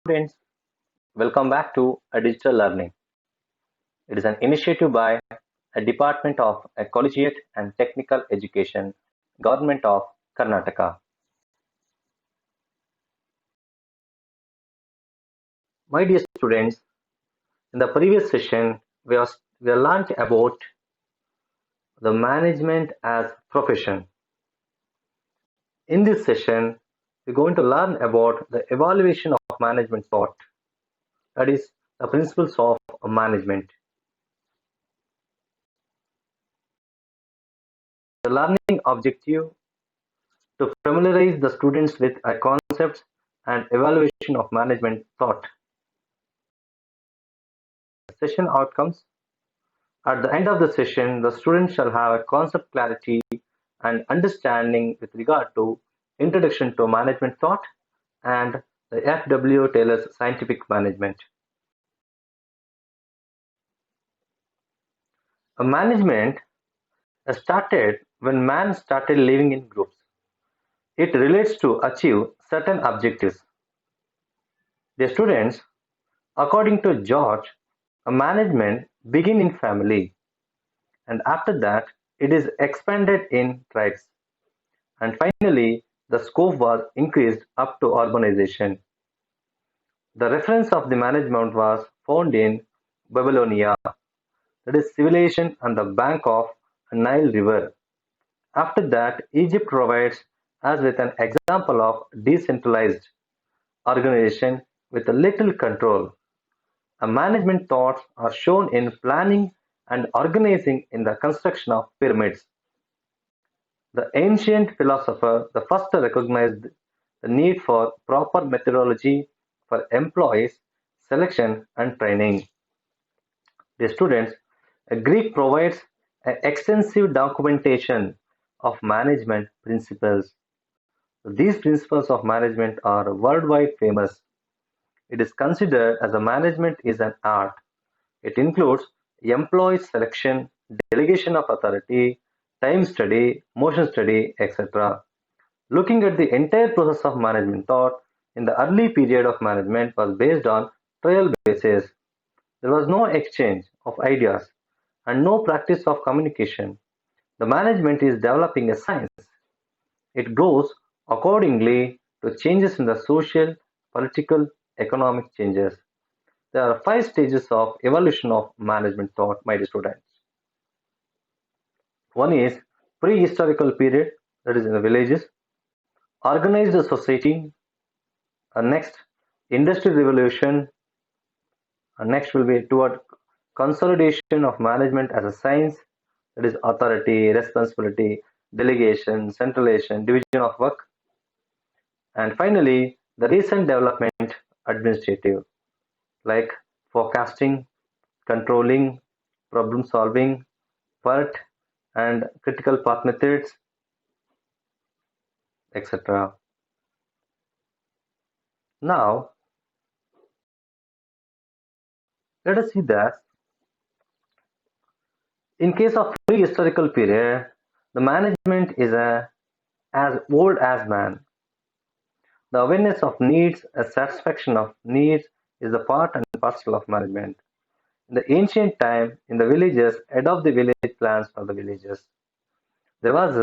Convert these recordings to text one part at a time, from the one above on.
Students, welcome back to a Digital Learning. It is an initiative by a Department of Collegiate and Technical Education, Government of Karnataka. My dear students, in the previous session, we have learned about the management as profession. In this session, we're going to learn about the evaluation of management thought, that is, the principles of management. The learning objective to familiarize the students with concepts and evaluation of management thought. Session outcomes. At the end of the session, the students shall have a concept clarity and understanding with regard to Introduction to Management Thought and the F.W. Taylor's Scientific Management. A management started when man started living in groups. It relates to achieve certain objectives. Dear students, according to George, a management begins in family, and after that it is expanded in tribes, and finally the scope was increased up to urbanization. The reference of the management was found in Babylonia, that is civilization on the bank of Nile River. After that, Egypt provides us with an example of decentralized organization with a little control. A management thoughts are shown in planning and organizing in the construction of pyramids. The ancient philosopher the first recognized the need for proper methodology for employees selection and training. The students, Greek provides an extensive documentation of management principles. These principles of management are worldwide famous. It is considered as a management is an art. It includes employee selection, delegation of authority, time study, motion study, etc. Looking at the entire process of management thought in the early period of management was based on trial basis. There was no exchange of ideas and no practice of communication. The management is developing a science. It grows accordingly to changes in the social, political, economic changes. There are 5 stages of evolution of management thought, my dear students. One is prehistorical period, that is in the villages, organized society, next industrial revolution, next will be toward consolidation of management as a science, that is authority, responsibility, delegation, centralization, division of work, and finally the recent development administrative, like forecasting, controlling, problem solving, PERT, and critical path methods, etc. Now, let us see that in case of prehistorical period, the management is as old as man. The awareness of needs, a satisfaction of needs is the part and parcel of management. In the ancient time, in the villages, adopt the village plans for the villages. There was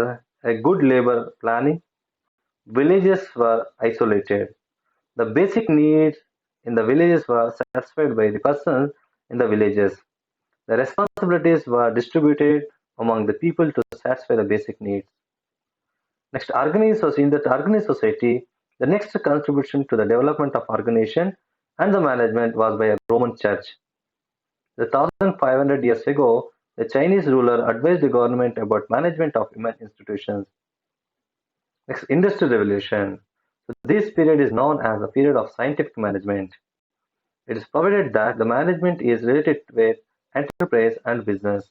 a good labor planning. Villages were isolated. The basic needs in the villages were satisfied by the persons in the villages. The responsibilities were distributed among the people to satisfy the basic needs. Next, in that organized society, the next contribution to the development of organization and the management was by a Roman Church. 1500 years ago, the Chinese ruler advised the government about management of human institutions. Next, Industrial Revolution. So this period is known as the period of scientific management. It is provided that the management is related with enterprise and business.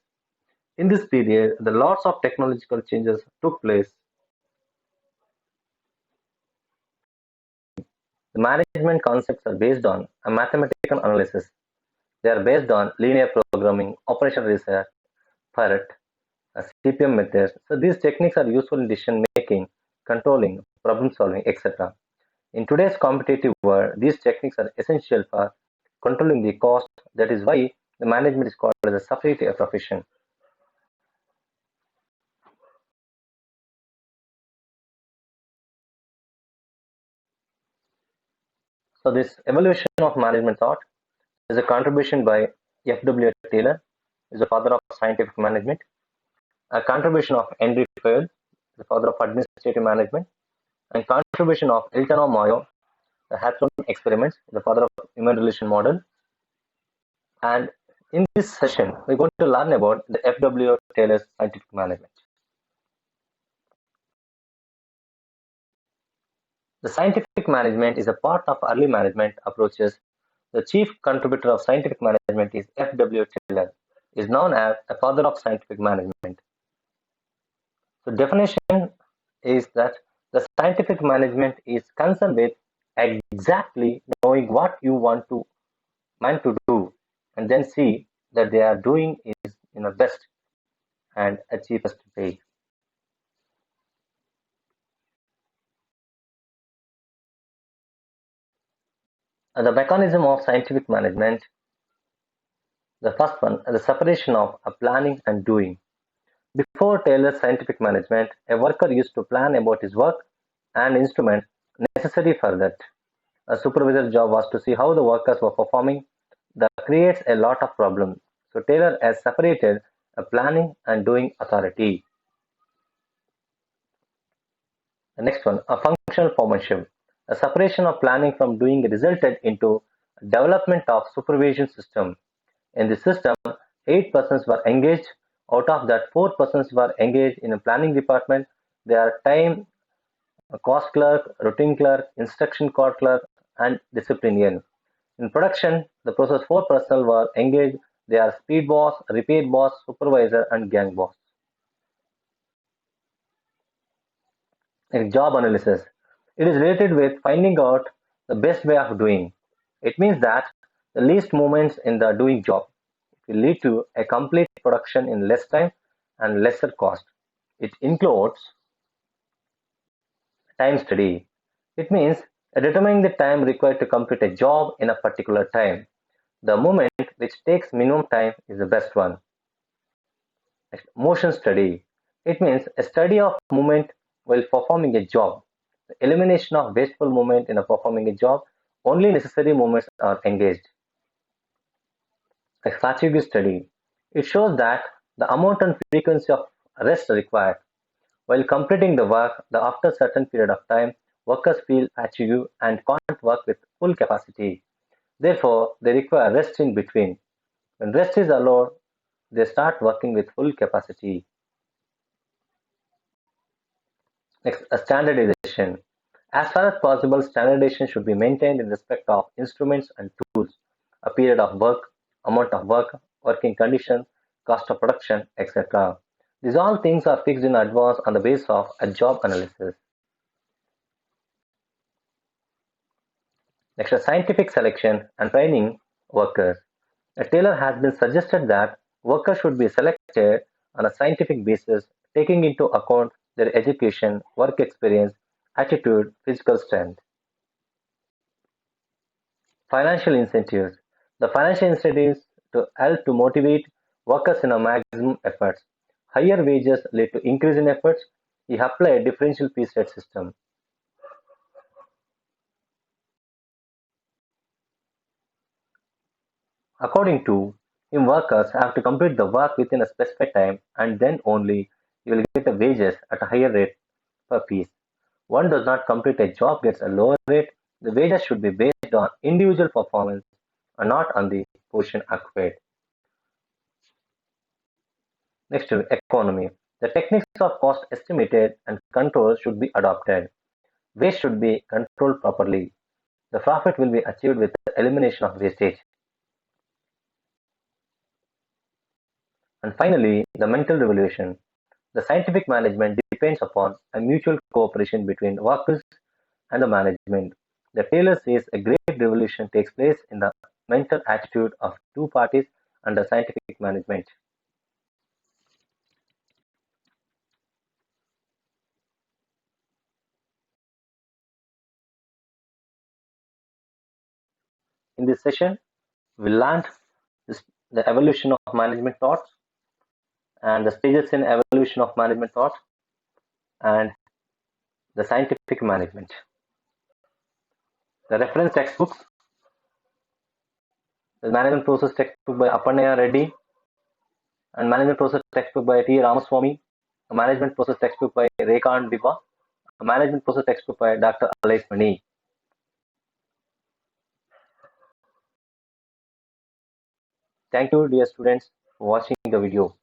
In this period, the lots of technological changes took place. The management concepts are based on a mathematical analysis. They are based on linear programming, operational research, PERT, CPM methods. So these techniques are useful in decision making, controlling, problem solving, etc. In today's competitive world, these techniques are essential for controlling the cost. That is why the management is called as a separate profession. So this evolution of management thought is a contribution by F.W. Taylor, who is the father of scientific management, a contribution of Henry Fayol, the father of administrative management, and contribution of Elton Mayo, the Hawthorne experiments, the father of human relation model. And in this session, we're going to learn about the F.W. Taylor's scientific management. The scientific management is a part of early management approaches. The chief contributor of scientific management is F.W. Taylor, is known as a father of scientific management. So definition is that the scientific management is concerned with exactly knowing what you want to man to do and then see that they are doing is in the best and cheapest way. And the mechanism of scientific management, the first one, the separation of planning and doing. Before Taylor's scientific management, a worker used to plan about his work and instruments necessary for that. A supervisor's job was to see how the workers were performing. That creates a lot of problems. So Taylor has separated a planning and doing authority. The next one, a functional formation. A separation of planning from doing resulted into development of supervision system. In the system, 8 persons were engaged. Out of that, 4 persons were engaged in a planning department. They are time, cost clerk, routine clerk, instruction card clerk, and disciplinarian. In production, the process 4 personnel were engaged. They are speed boss, repair boss, supervisor, and gang boss. Job analysis. It is related with finding out the best way of doing. It means that the least movements in the doing job. It will lead to a complete production in less time and lesser cost. It includes time study. It means determining the time required to complete a job in a particular time. The movement which takes minimum time is the best one. Next, motion study. It means a study of movement while performing a job. The elimination of wasteful movement in a performing a job. Only necessary movements are engaged. A fatigue study. It shows that the amount and frequency of rest required. While completing the work, after certain period of time, workers feel fatigued and can't work with full capacity. Therefore, they require rest in between. When rest is allowed, they start working with full capacity. Next, a standardization. As far as possible, standardization should be maintained in respect of instruments and tools, a period of work, amount of work, working conditions, cost of production, etc. These all things are fixed in advance on the basis of a job analysis. Next, scientific selection and training workers. Taylor has been suggested that workers should be selected on a scientific basis, taking into account their education, work experience, attitude, physical strength. Financial incentives. The financial incentives to help to motivate workers in a maximum efforts. Higher wages lead to increase in efforts. He applied a differential piece rate system. According to him, workers have to complete the work within a specified time and then only you will get the wages at a higher rate per piece. One does not complete a job gets a lower rate. The wages should be based on individual performance and not on the position occupied. Next to economy. The techniques of cost estimated and control should be adopted. Waste should be controlled properly. The profit will be achieved with the elimination of wastage. And finally, the mental revolution. The scientific management depends upon a mutual cooperation between workers and the management. The Taylor says a great revolution takes place in the mental attitude of two parties under scientific management. In this session, we learned the evolution of management thoughts and the stages in evolution of management thought and the scientific management. The reference textbooks: the management process textbook by Aparnaya Reddy and management process textbook by T. Ramaswamy, a management process textbook by Rekha and Biba, a management process textbook by Dr. Alais Mani. Thank you, dear students, for watching the video.